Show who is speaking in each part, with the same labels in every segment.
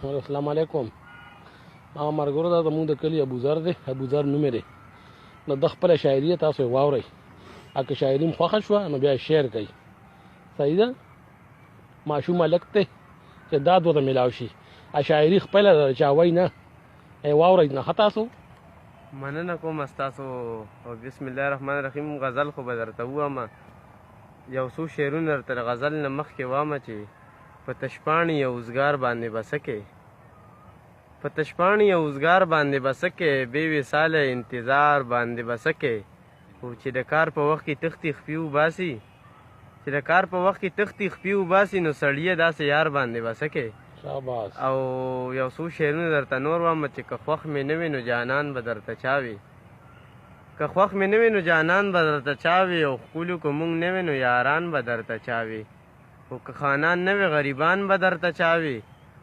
Speaker 1: السلام علیکم. هغه ملګرو دا زموږ د کلي ابوذر دی، ابوذر نوم یې دی. نو د خپله شاعري تاسو یې واورئ. که شاعري م خوښه شوه نو بیا یې شعر کوي. صحیح ده؟ ماشوم هلک دی چې داد ورته میلاو شي. شاعري خپله ده، چا وایي نه. واورئ نه ښه تاسو.
Speaker 2: مننه کوم ستاسو. او بسم الله الرحمن الرحیم. غزل خو به درته ووامه، یو څو شعرونه درته د غزل نه مخکې وامه چې په تشپاڼې یو اوزګار باندې به څه کوې، په تشپاڼې یو اوزګار باندې به څه کوې، بې وصاله انتظار باندې به څه کوې. خو چې د کار په وخت کې تختې خپي وباسي، چې د کار په وخت کې تختې خپي وباسي، نو سړیه داسې یار باندې به څه کوې. او یو څو شعرونه درته نور وامه چې که خوښ مې نه وي نو جانان به درته چا وي، که خوښ مې نه وي نو جانان به درته چا وي. او ښکلو که مونږ نه وي نو یاران به درته چا وي. او که خانان نه وي غریبان به درته چا وي،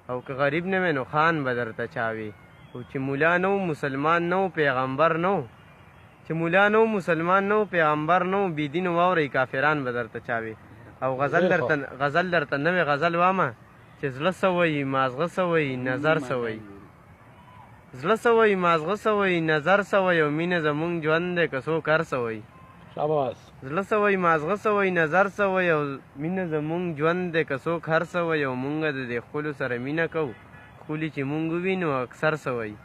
Speaker 2: او که غریب نه وي نو خان به درته چا وي. او چې مولا نه و مسلمان نه و پیغمبر نه و، چې مولا نه و مسلمان نه و پیغمبر نه و، بېدین واورئ کافران به درته چا وي. او غزل درته نوې غزل وامه چې زړه څه وایي مازغه څه وایي نظر څه وایي، زړه څه وایي مازغه څه وایي نظر څه وایي، او مینه زمونږ ژوند دی که څوک هر څه وایي. زړه څه وایي مازغه څه وایي نظر څه وایي، او مینه زمونږ ژوند دی که څوک هر څه وایي. او مونږ د دې ښکلو سره مینه کوو، ښکلي چې مونږ ووینو اکثر څه وایي.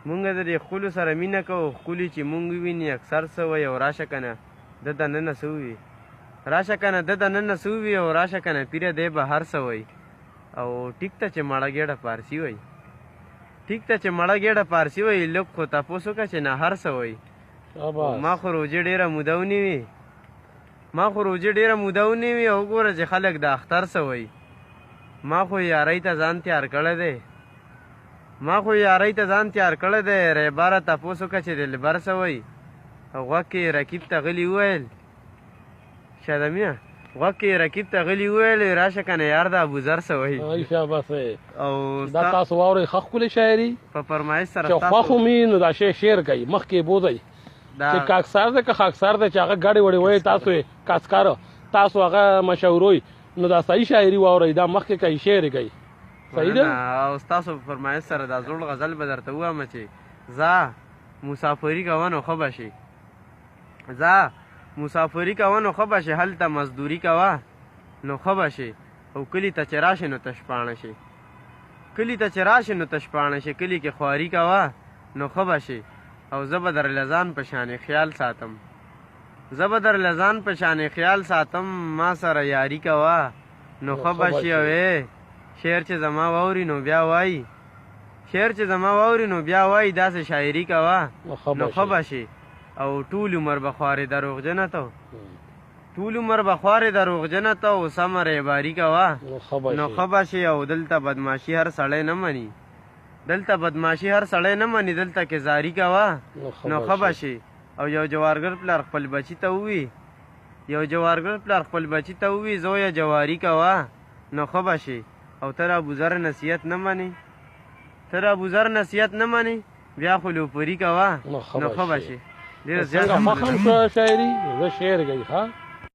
Speaker 2: مونږ د دې ښکلو سره مینه کوو، ښکلي چې مونږ وویني اکثر څه وایي. او راشه که نه ده دننه څه ووي، راشه که نه ده دننه څه ووي، او راشه که نه پیره دی به هر څه وایي. او ټیک ته چې مړه ګېډه پارسي وایي، ټیک ته چې مړه ګېډه پارسي وایي، لږ خو تپوس وکړه چې نه هر څه وایي. ما خو روجې ډېره موده ونیوي، ما خو روجې ډېره موده ونیوي، او وګوره چې خلک د اختر څه وایي. ما خو یارۍ ته ځان تیار کړی دی، ما خو یارۍ ته ځان تیار کړی دی. ریباره تپوس وکړه چې دلبر څه وایي. غوږ کې رقیب ته غلي وویل، شادمینه غوږ کې رقیب ته غلي وویل، راشه که نه یار د ابوذر څه وایي. او
Speaker 1: دا تاسو واورئ ښه ښکلې شاعري
Speaker 2: په فرمایش سره
Speaker 1: چې خوښ ومي نو دا شی شعر کوي. مخکې بوځئ چې کاکسار دی که خاکسار دی چې هغه ګاډې وړې وایي، تاسو یې کاسکاره، تاسو هغه مشهوروئ، نو دا صحیح شاعري واورئ. دا مخکې کوي شعر کوي. صحیح ده؟
Speaker 2: او ستاسو په فرمایش سره دا زوړ غزل به درته ووامه چې ځه مسافري کوه نو ښه به شي، ځه مسافري کوه نو ښه به شي، هلته مزدوري کوه نو ښه به شي. او کلي ته چې راشې نو تشپاڼه شي، کلي ته چې راشې نو تشپاڼه شي، کلي کې خواري کوه نو ښه به شي. او زه به در لځان په شانې خیال ساتم، زه به در لځان په شانې خیال ساتم، ما سره یاري کوه نو ښه به شي. او شعر چې زما واوري نو بیا وایي، شعر چې زما واوري نو بیا وایي، داسې شاعري کوه نو ښه به شي. او ټول عمر به خوارې دروغجنه ته، ټول عمر به خوارې دروغجنه ته، او سمه ریباري کوه نو ښه به شي. او دلته بدماشي هر سړی نه مني، دلته بدماشي هر سړی نه مني، دلته کې زاري کوه نو ښه به شي. او یو جوارګر پلار خپل بچي ته ووي، یو جوارګر پلار خپل بچي ته ووي، زویه جواري کوه نو ښه به شي. او ته د ابوذر نصیحت نه منې، ته د ابوذر نصیحت نه منې، بیا خو لوپري کوه نو ښه به شي. ډېره زیاته
Speaker 1: خوښ هم شوه شاعري، زه شعر کوي ښه